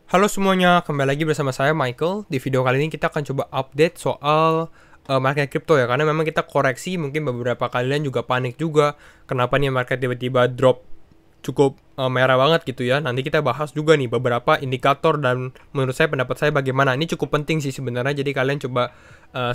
Halo semuanya, kembali lagi bersama saya Michael. Di video kali ini kita akan coba update soal market crypto ya, karena memang kita koreksi, mungkin beberapa kalian juga panik juga kenapa nih market tiba-tiba drop cukup merah banget gitu ya. Nanti kita bahas juga nih beberapa indikator dan menurut saya, pendapat saya bagaimana. Ini cukup penting sih sebenarnya, jadi kalian coba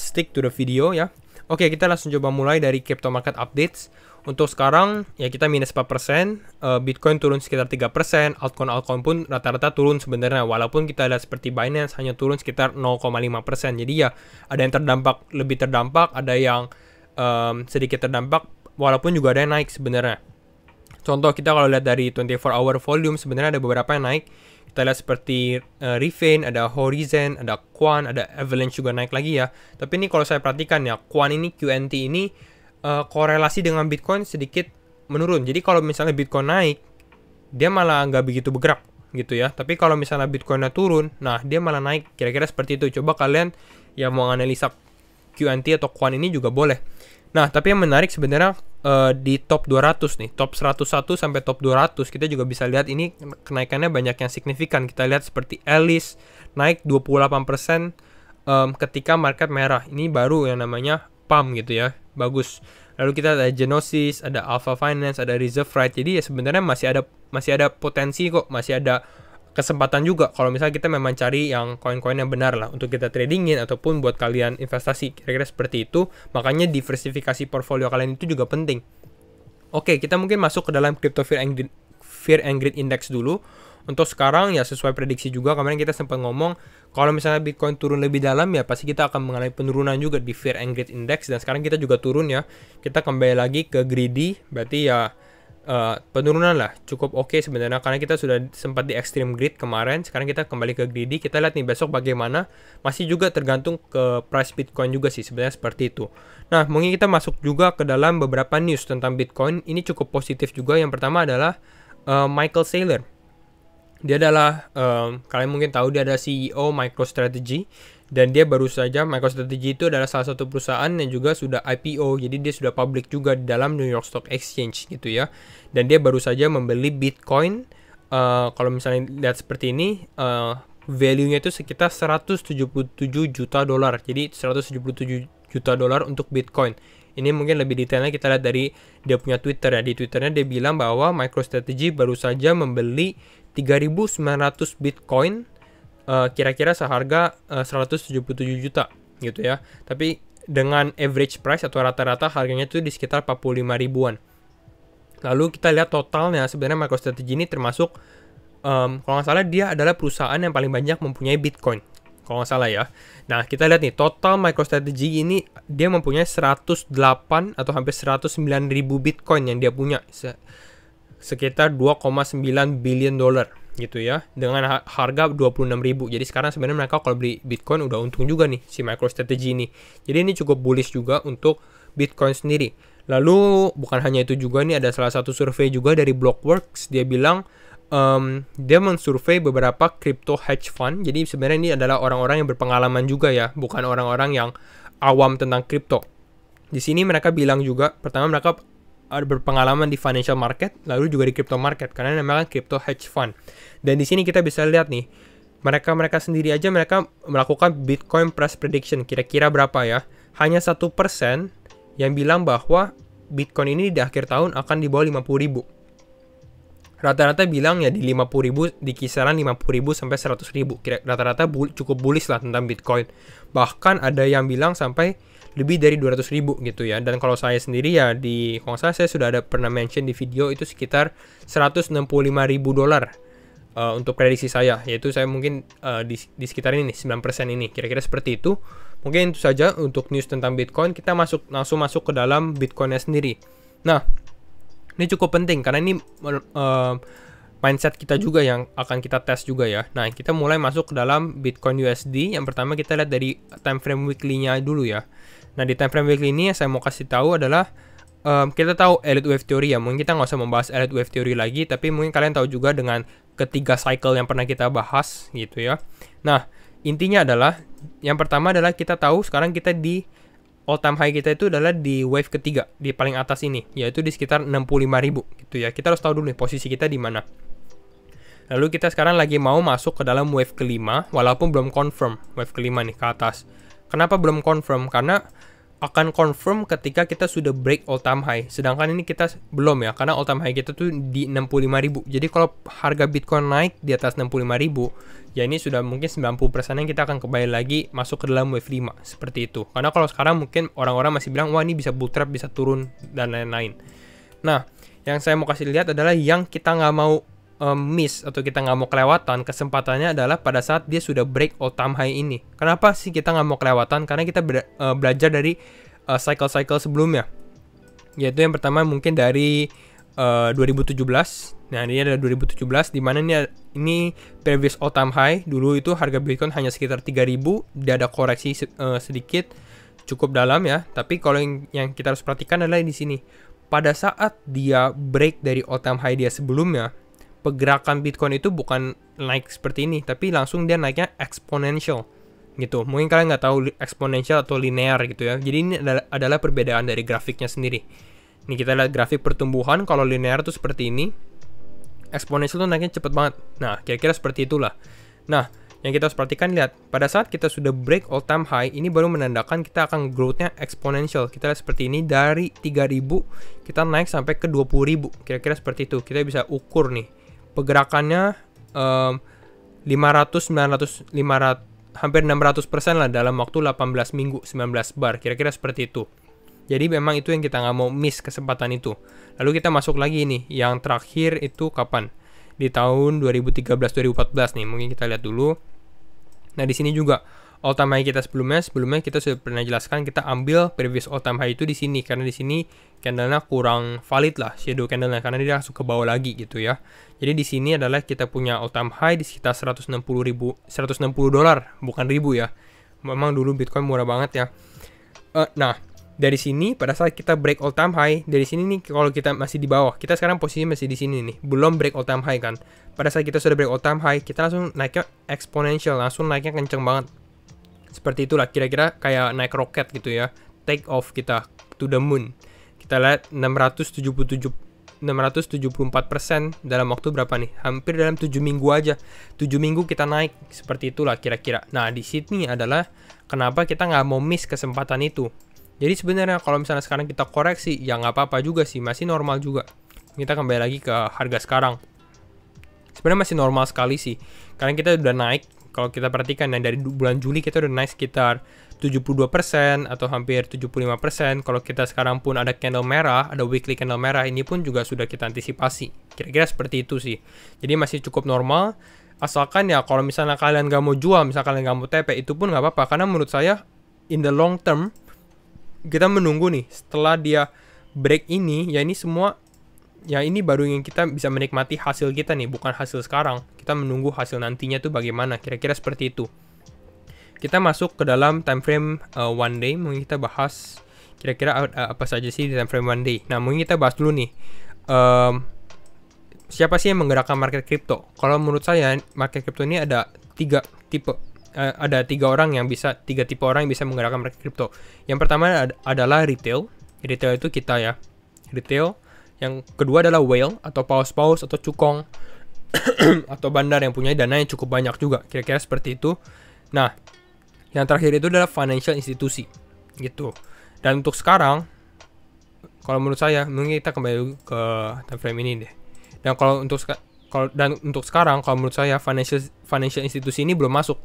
stick to the video ya. Oke, kita langsung coba mulai dari crypto market updates. Untuk sekarang ya kita minus 4%, Bitcoin turun sekitar 3%, altcoin pun rata-rata turun sebenarnya, walaupun kita lihat seperti Binance hanya turun sekitar 0,5%. Jadi ya ada yang terdampak, lebih terdampak, ada yang sedikit terdampak, walaupun juga ada yang naik sebenarnya. Contoh, kita kalau lihat dari 24 hour volume sebenarnya ada beberapa yang naik. Kita lihat seperti Refine, ada Horizon, ada Quan, ada Avalanche juga naik lagi ya. Tapi ini kalau saya perhatikan ya, Quan ini, QNT ini korelasi dengan Bitcoin sedikit menurun. Jadi kalau misalnya Bitcoin naik, dia malah nggak begitu bergerak gitu ya. Tapi kalau misalnya Bitcoinnya turun, nah dia malah naik. Kira-kira seperti itu. Coba kalian yang mau analisa QNT atau Quan ini juga boleh. Nah, tapi yang menarik sebenarnya di top 200 nih, top 101 sampai top 200, kita juga bisa lihat ini kenaikannya banyak yang signifikan. Kita lihat seperti Alice naik 28% ketika market merah. Ini baru yang namanya pump gitu ya, bagus. Lalu kita ada Genesis, ada Alpha Finance, ada Reserve Right. Jadi ya sebenarnya masih ada potensi kok, masih ada kesempatan juga kalau misalnya kita memang cari yang koin-koin yang benar lah untuk kita tradingin ataupun buat kalian investasi, kira-kira seperti itu. Makanya diversifikasi portfolio kalian itu juga penting. Oke, kita mungkin masuk ke dalam Crypto Fear and Greed Index dulu. Untuk sekarang ya sesuai prediksi juga, kemarin kita sempat ngomong kalau misalnya Bitcoin turun lebih dalam ya pasti kita akan mengalami penurunan juga di Fear and Greed Index, dan sekarang kita juga turun ya. Kita kembali lagi ke greedy, berarti ya penurunan lah cukup oke sebenarnya, karena kita sudah sempat di extreme greed kemarin. Sekarang kita kembali ke greedy. Kita lihat nih besok bagaimana, masih juga tergantung ke price Bitcoin juga sih sebenarnya, seperti itu. Nah, mungkin kita masuk juga ke dalam beberapa news tentang Bitcoin. Ini cukup positif juga. Yang pertama adalah Michael Saylor. Dia adalah kalian mungkin tahu, dia adalah CEO MicroStrategy, dan dia baru saja, MicroStrategy itu adalah salah satu perusahaan yang juga sudah IPO, jadi dia sudah public juga di dalam New York Stock Exchange gitu ya. Dan dia baru saja membeli Bitcoin, kalau misalnya lihat seperti ini, value-nya itu sekitar 177 juta dolar. Jadi 177 juta dolar untuk Bitcoin. Ini mungkin lebih detailnya kita lihat dari dia punya Twitter ya. Di Twitternya dia bilang bahwa MicroStrategy baru saja membeli 3.900 Bitcoin, kira-kira seharga 177 juta gitu ya. Tapi dengan average price atau rata-rata harganya itu di sekitar 45 ribuan. Lalu kita lihat totalnya, sebenarnya MicroStrategy ini termasuk kalau nggak salah dia adalah perusahaan yang paling banyak mempunyai Bitcoin, kalau nggak salah ya. Nah, kita lihat nih total MicroStrategy ini, dia mempunyai 108 atau hampir 109 ribu Bitcoin yang dia punya, sekitar 2,9 billion dolar gitu ya, dengan harga 26.000. Jadi sekarang sebenarnya mereka kalau beli Bitcoin udah untung juga nih si MicroStrategy ini. Jadi ini cukup bullish juga untuk Bitcoin sendiri. Lalu bukan hanya itu juga nih, ada salah satu survei juga dari Blockworks. Dia bilang dia mensurvei beberapa crypto hedge fund. Jadi sebenarnya ini adalah orang-orang yang berpengalaman juga ya, bukan orang-orang yang awam tentang crypto. Di sini mereka bilang juga, pertama mereka berpengalaman di financial market, lalu juga di crypto market, karena namanya crypto hedge fund. Dan di sini kita bisa lihat nih, mereka sendiri aja mereka melakukan Bitcoin price prediction, kira-kira berapa ya? Hanya 1% yang bilang bahwa Bitcoin ini di akhir tahun akan di bawah 50.000. Rata-rata bilang ya di 50.000, di kisaran 50.000 sampai 100.000. Rata-rata cukup bullish lah tentang Bitcoin. Bahkan ada yang bilang sampai lebih dari 200.000 gitu ya. Dan kalau saya sendiri ya, kalau saya sudah ada pernah mention di video itu sekitar 165.000 dolar untuk prediksi saya, yaitu saya mungkin di sekitar ini nih, 9% ini, kira-kira seperti itu. Mungkin itu saja untuk news tentang Bitcoin. Kita langsung masuk ke dalam Bitcoinnya sendiri. Nah, ini cukup penting karena ini mindset kita juga yang akan kita tes juga ya. Nah, kita mulai masuk ke dalam Bitcoin USD. Yang pertama kita lihat dari time frame weekly-nya dulu ya. Nah, di time frame weekly ini yang saya mau kasih tahu adalah kita tahu Elliott Wave Theory ya. Mungkin kita nggak usah membahas Elliott Wave Theory lagi, tapi mungkin kalian tahu juga dengan ketiga cycle yang pernah kita bahas gitu ya. Nah, intinya adalah yang pertama adalah kita tahu sekarang kita di all time high kita itu adalah di wave ketiga, di paling atas ini, yaitu di sekitar 65.000 gitu ya. Kita harus tahu dulu nih posisi kita di mana. Lalu kita sekarang lagi mau masuk ke dalam wave kelima, walaupun belum confirm wave kelima nih ke atas. Kenapa belum confirm? Karena akan confirm ketika kita sudah break all time high. Sedangkan ini kita belum ya, karena all time high kita tuh di 65.000. Jadi kalau harga Bitcoin naik di atas 65.000, ya ini sudah mungkin 90% yang kita akan kembali lagi masuk ke dalam wave 5 seperti itu. Karena kalau sekarang mungkin orang-orang masih bilang, wah ini bisa bull trap, bisa turun dan lain-lain. Nah, yang saya mau kasih lihat adalah yang kita nggak mau miss atau kita nggak mau kelewatan kesempatannya adalah pada saat dia sudah break all time high ini. Kenapa sih kita nggak mau kelewatan? Karena kita belajar dari cycle-cycle sebelumnya. Yaitu yang pertama mungkin dari 2017. Nah, ini ada 2017 di mana ini previous all time high. Dulu itu harga Bitcoin hanya sekitar 3.000, dia ada koreksi sedikit cukup dalam ya. Tapi kalau yang kita harus perhatikan adalah di sini. Pada saat dia break dari all time high dia sebelumnya, pergerakan Bitcoin itu bukan naik seperti ini, tapi langsung dia naiknya exponential gitu. Mungkin kalian nggak tahu exponential atau linear gitu ya. Jadi ini adalah perbedaan dari grafiknya sendiri. Ini kita lihat grafik pertumbuhan. Kalau linear tuh seperti ini, exponential tuh naiknya cepet banget. Nah, kira-kira seperti itulah. Nah, yang kita harus perhatikan, lihat pada saat kita sudah break all time high, ini baru menandakan kita akan growth-nya exponential. Kita lihat seperti ini, dari 3.000 kita naik sampai ke 20.000. Kira-kira seperti itu. Kita bisa ukur nih pergerakannya 500, 900, 500, hampir 600% lah dalam waktu 18 minggu, 19 bar, kira-kira seperti itu. Jadi memang itu yang kita nggak mau miss kesempatan itu. Lalu kita masuk lagi nih, yang terakhir itu kapan? Di tahun 2013-2014 nih, mungkin kita lihat dulu. Nah di sini juga all time high kita sebelumnya kita sudah pernah jelaskan, kita ambil previous all time high itu di sini karena di sini candlenya kurang valid lah, shadow candlenya, karena dia langsung ke bawah lagi gitu ya. Jadi di sini adalah kita punya all time high di sekitar 160 dolar, bukan ribu ya. Memang dulu Bitcoin murah banget ya. Nah dari sini pada saat kita break all time high, dari sini nih kalau kita masih di bawah, kita sekarang posisinya masih di sini nih, belum break all time high kan. Pada saat kita sudah break all time high, kita langsung naiknya exponential, langsung naiknya kenceng banget. Seperti itulah, kira-kira kayak naik roket gitu ya, take off kita to the moon. Kita lihat 674% dalam waktu berapa nih? Hampir dalam 7 minggu aja. 7 minggu kita naik, seperti itulah kira-kira. Nah di sini adalah kenapa kita nggak mau miss kesempatan itu. Jadi sebenarnya kalau misalnya sekarang kita koreksi, ya nggak apa-apa juga sih, masih normal juga. Kita kembali lagi ke harga sekarang. Sebenarnya masih normal sekali sih, karena kita udah naik. Kalau kita perhatikan, dari bulan Juli kita udah naik sekitar 72% atau hampir 75%. Kalau kita sekarang pun ada candle merah, ada weekly candle merah, ini pun juga sudah kita antisipasi. Kira-kira seperti itu sih. Jadi masih cukup normal. Asalkan ya kalau misalnya kalian nggak mau jual, misalnya kalian nggak mau TP, itu pun nggak apa-apa. Karena menurut saya, in the long term, kita menunggu nih, setelah dia break ini, ya ini semua, ya ini baru yang kita bisa menikmati hasil kita nih, bukan hasil sekarang. Kita menunggu hasil nantinya tuh bagaimana, kira-kira seperti itu. Kita masuk ke dalam time frame one day, mungkin kita bahas kira-kira apa saja sih di time frame one day. Nah mungkin kita bahas dulu nih, siapa sih yang menggerakkan market crypto? Kalau menurut saya, market crypto ini ada tiga tipe. Ada tiga tipe orang yang bisa menggerakkan market crypto. Yang pertama adalah retail. Retail itu kita ya, retail. Yang kedua adalah whale atau paus-paus atau cukong atau bandar yang punya dana yang cukup banyak juga. Kira-kira seperti itu. Nah, yang terakhir itu adalah financial institusi gitu. Dan untuk sekarang, kalau menurut saya, mungkin kita kembali ke time frame ini deh. Dan untuk sekarang, kalau menurut saya financial institusi ini belum masuk.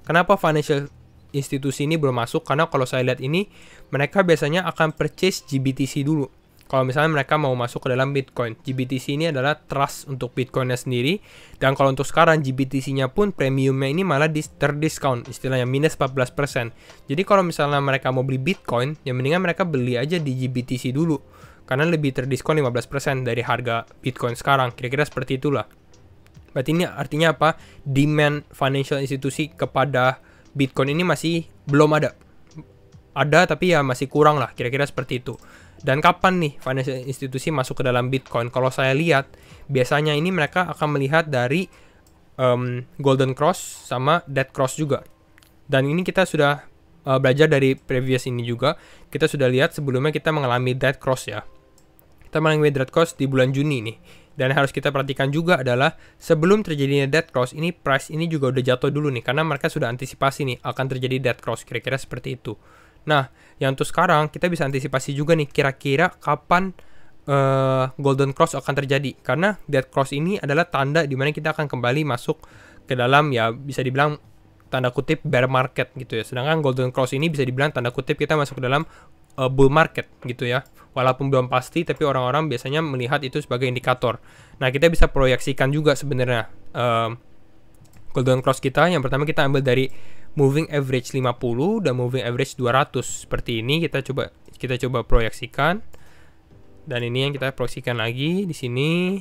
Kenapa financial institusi ini belum masuk? Karena kalau saya lihat ini, mereka biasanya akan purchase GBTC dulu. Kalau misalnya mereka mau masuk ke dalam Bitcoin. GBTC ini adalah trust untuk Bitcoinnya sendiri. Dan kalau untuk sekarang GBTC-nya pun premiumnya ini malah terdiskon, istilahnya minus 14%. Jadi kalau misalnya mereka mau beli Bitcoin, ya mendingan mereka beli aja di GBTC dulu. Karena lebih terdiskon 15% dari harga Bitcoin sekarang. Kira-kira seperti itulah. Berarti ini artinya apa? Demand financial institusi kepada Bitcoin ini masih belum ada. Ada tapi ya masih kurang lah, kira-kira seperti itu. Dan kapan nih financial institusi masuk ke dalam Bitcoin? Kalau saya lihat, biasanya ini mereka akan melihat dari Golden Cross sama Dead Cross juga. Dan ini kita sudah belajar dari previous ini juga. Kita sudah lihat sebelumnya kita mengalami Dead Cross ya. Kita mengalami Dead Cross di bulan Juni nih. Dan yang harus kita perhatikan juga adalah sebelum terjadinya dead cross, ini price ini juga udah jatuh dulu nih, karena mereka sudah antisipasi nih akan terjadi dead cross, kira-kira seperti itu. Nah, yang untuk sekarang kita bisa antisipasi juga nih kira-kira kapan golden cross akan terjadi, karena dead cross ini adalah tanda dimana kita akan kembali masuk ke dalam, ya bisa dibilang tanda kutip bear market gitu ya. Sedangkan golden cross ini bisa dibilang tanda kutip kita masuk ke dalam bull market gitu ya. Walaupun belum pasti, tapi orang-orang biasanya melihat itu sebagai indikator. Nah, kita bisa proyeksikan juga sebenarnya golden cross kita. Yang pertama kita ambil dari moving average 50 dan moving average 200 seperti ini. Kita coba proyeksikan. Dan ini yang kita proyeksikan lagi di sini.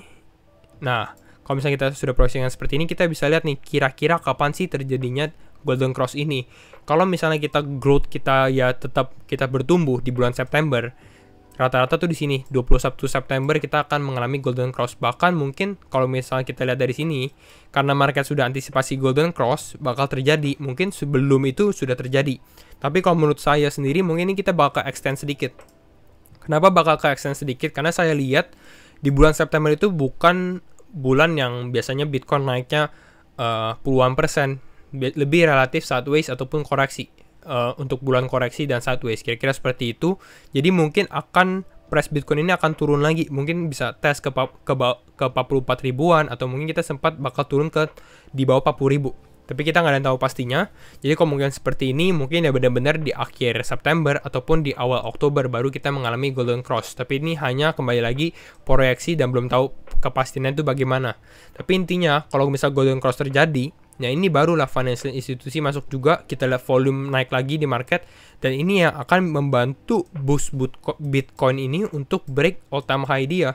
Nah, kalau misalnya kita sudah proyeksikan seperti ini, kita bisa lihat nih kira-kira kapan sih terjadinya golden cross ini. Kalau misalnya kita growth kita ya tetap kita bertumbuh di bulan September, rata-rata tuh di sini 21 September kita akan mengalami golden cross. Bahkan mungkin kalau misalnya kita lihat dari sini, karena market sudah antisipasi golden cross bakal terjadi, mungkin sebelum itu sudah terjadi. Tapi kalau menurut saya sendiri, mungkin ini kita bakal extend sedikit. Kenapa bakal ke extend sedikit? Karena saya lihat di bulan September itu bukan bulan yang biasanya Bitcoin naiknya puluhan persen, lebih relatif sideways ataupun koreksi. Untuk bulan koreksi dan sideways, kira-kira seperti itu. Jadi mungkin akan price Bitcoin ini akan turun lagi, mungkin bisa tes ke 44 ribuan, atau mungkin kita sempat bakal turun ke di bawah 40 ribu. Tapi kita nggak ada yang tahu pastinya. Jadi kemungkinan seperti ini mungkin ya benar-benar di akhir September ataupun di awal Oktober baru kita mengalami golden cross. Tapi ini hanya kembali lagi proyeksi dan belum tahu kepastiannya itu bagaimana. Tapi intinya kalau misal golden cross terjadi, ya ini barulah financial institusi masuk juga, kita lihat volume naik lagi di market, dan ini yang akan membantu boost Bitcoin ini untuk break all time high dia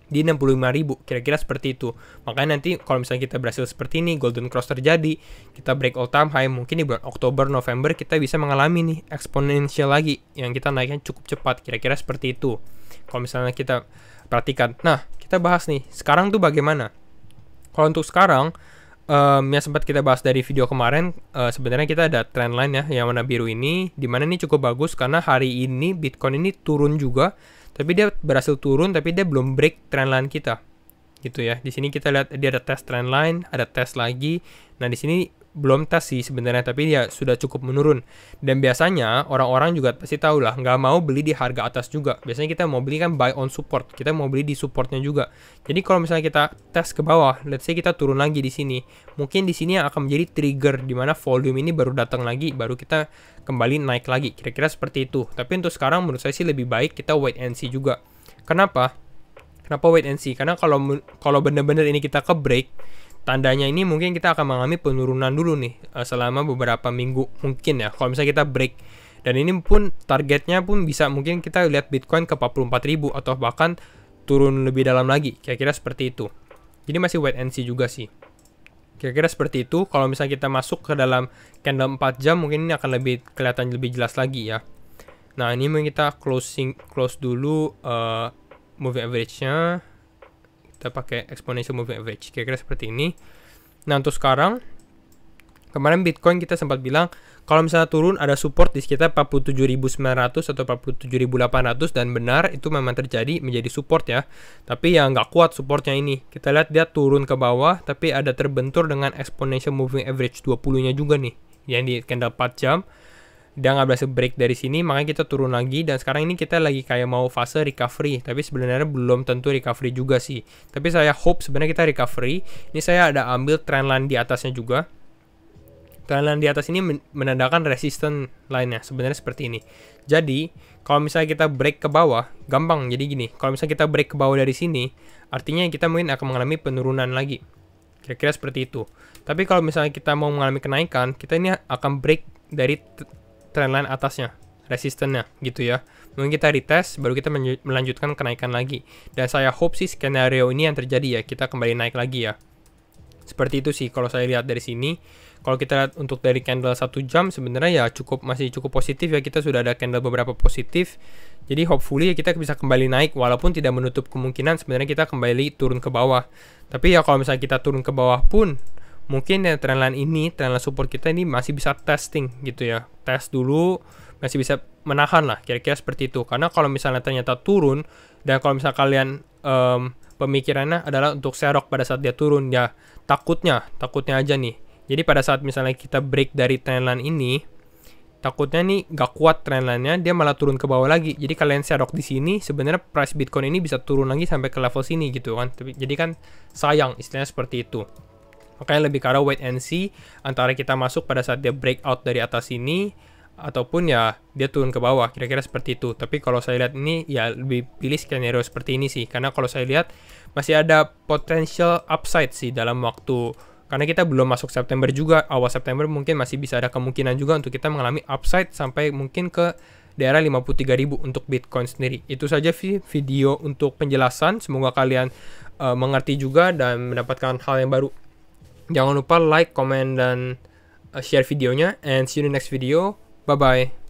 di 65.000, kira-kira seperti itu. Makanya nanti kalau misalnya kita berhasil seperti ini, golden cross terjadi, kita break all time high, mungkin di bulan Oktober, November kita bisa mengalami nih exponential lagi, yang kita naiknya cukup cepat, kira-kira seperti itu. Kalau misalnya kita perhatikan. Nah, kita bahas nih, sekarang tuh bagaimana? Kalau untuk sekarang, yang sempat kita bahas dari video kemarin, sebenarnya kita ada trendline ya, yang warna biru ini, dimana ini cukup bagus karena hari ini Bitcoin ini turun juga, tapi dia berhasil turun, tapi dia belum break trendline kita, gitu ya. Di sini kita lihat dia ada test trendline, ada tes lagi. Nah di sini belum tes sih sebenarnya, tapi dia sudah cukup menurun. Dan biasanya orang-orang juga pasti tahu lah, nggak mau beli di harga atas juga. Biasanya kita mau beli kan buy on support, kita mau beli di supportnya juga. Jadi kalau misalnya kita tes ke bawah, let's say kita turun lagi di sini, mungkin di sini akan menjadi trigger di mana volume ini baru datang lagi, baru kita kembali naik lagi. Kira-kira seperti itu. Tapi untuk sekarang menurut saya sih lebih baik kita wait and see juga. Kenapa? Kenapa wait and see? Karena kalau benar-benar ini kita ke break, tandanya ini mungkin kita akan mengalami penurunan dulu nih selama beberapa minggu mungkin ya, kalau misalnya kita break. Dan ini pun targetnya pun bisa mungkin kita lihat Bitcoin ke 44.000 atau bahkan turun lebih dalam lagi, kira-kira seperti itu. Jadi masih wait and see juga sih, kira-kira seperti itu. Kalau misalnya kita masuk ke dalam candle 4 jam, mungkin ini akan lebih kelihatan lebih jelas lagi ya. Nah ini mungkin kita close dulu moving average-nya. Kita pakai exponential moving average, kira-kira seperti ini. Nah untuk sekarang, kemarin Bitcoin kita sempat bilang kalau misalnya turun ada support di sekitar 47.900 atau 47.800, dan benar itu memang terjadi menjadi support ya. Tapi ya nggak kuat supportnya ini. Kita lihat dia turun ke bawah, tapi ada terbentur dengan exponential moving average 20-nya juga nih, yang di candle 4 jam. Dia nggak berhasil break dari sini, makanya kita turun lagi. Dan sekarang ini kita lagi kayak mau fase recovery, tapi sebenarnya belum tentu recovery juga sih. Tapi saya hope sebenarnya kita recovery. Ini saya ada ambil trendline di atasnya juga. Trendline di atas ini menandakan resistance line-nya sebenarnya seperti ini. Jadi kalau misalnya kita break ke bawah, gampang. Jadi gini, kalau misalnya kita break ke bawah dari sini, artinya kita mungkin akan mengalami penurunan lagi, kira-kira seperti itu. Tapi kalau misalnya kita mau mengalami kenaikan, kita ini akan break dari trendline atasnya, resistennya gitu ya. Mungkin kita retest, baru kita melanjutkan kenaikan lagi. Dan saya hope sih skenario ini yang terjadi ya, kita kembali naik lagi ya. Seperti itu sih kalau saya lihat dari sini. Kalau kita lihat untuk dari candle 1 jam, sebenarnya ya masih cukup positif ya. Kita sudah ada candle beberapa positif. Jadi hopefully ya kita bisa kembali naik, walaupun tidak menutup kemungkinan sebenarnya kita kembali turun ke bawah. Tapi ya kalau misalnya kita turun ke bawah pun, mungkin ya trendline support kita ini masih bisa testing gitu ya. Tes dulu, masih bisa menahan lah, kira-kira seperti itu. Karena kalau misalnya ternyata turun, dan kalau misalnya kalian pemikirannya adalah untuk serok pada saat dia turun ya. Takutnya aja nih. Jadi pada saat misalnya kita break dari trendline ini, takutnya nih gak kuat trendline-nya, dia malah turun ke bawah lagi. Jadi kalian serok di sini, sebenarnya price Bitcoin ini bisa turun lagi sampai ke level sini gitu kan. Jadi kan sayang, istilahnya seperti itu. Makanya lebih ke arah wait and see, antara kita masuk pada saat dia breakout dari atas sini, ataupun ya dia turun ke bawah, kira-kira seperti itu. Tapi kalau saya lihat ini ya lebih pilih skenario seperti ini sih, karena kalau saya lihat masih ada potential upside sih dalam waktu, karena kita belum masuk September juga, awal September mungkin masih bisa ada kemungkinan juga untuk kita mengalami upside sampai mungkin ke daerah 53.000 untuk Bitcoin sendiri. Itu saja video untuk penjelasan, semoga kalian mengerti juga dan mendapatkan hal yang baru. Jangan lupa like, comment, dan share videonya, and see you in the next video. Bye-bye.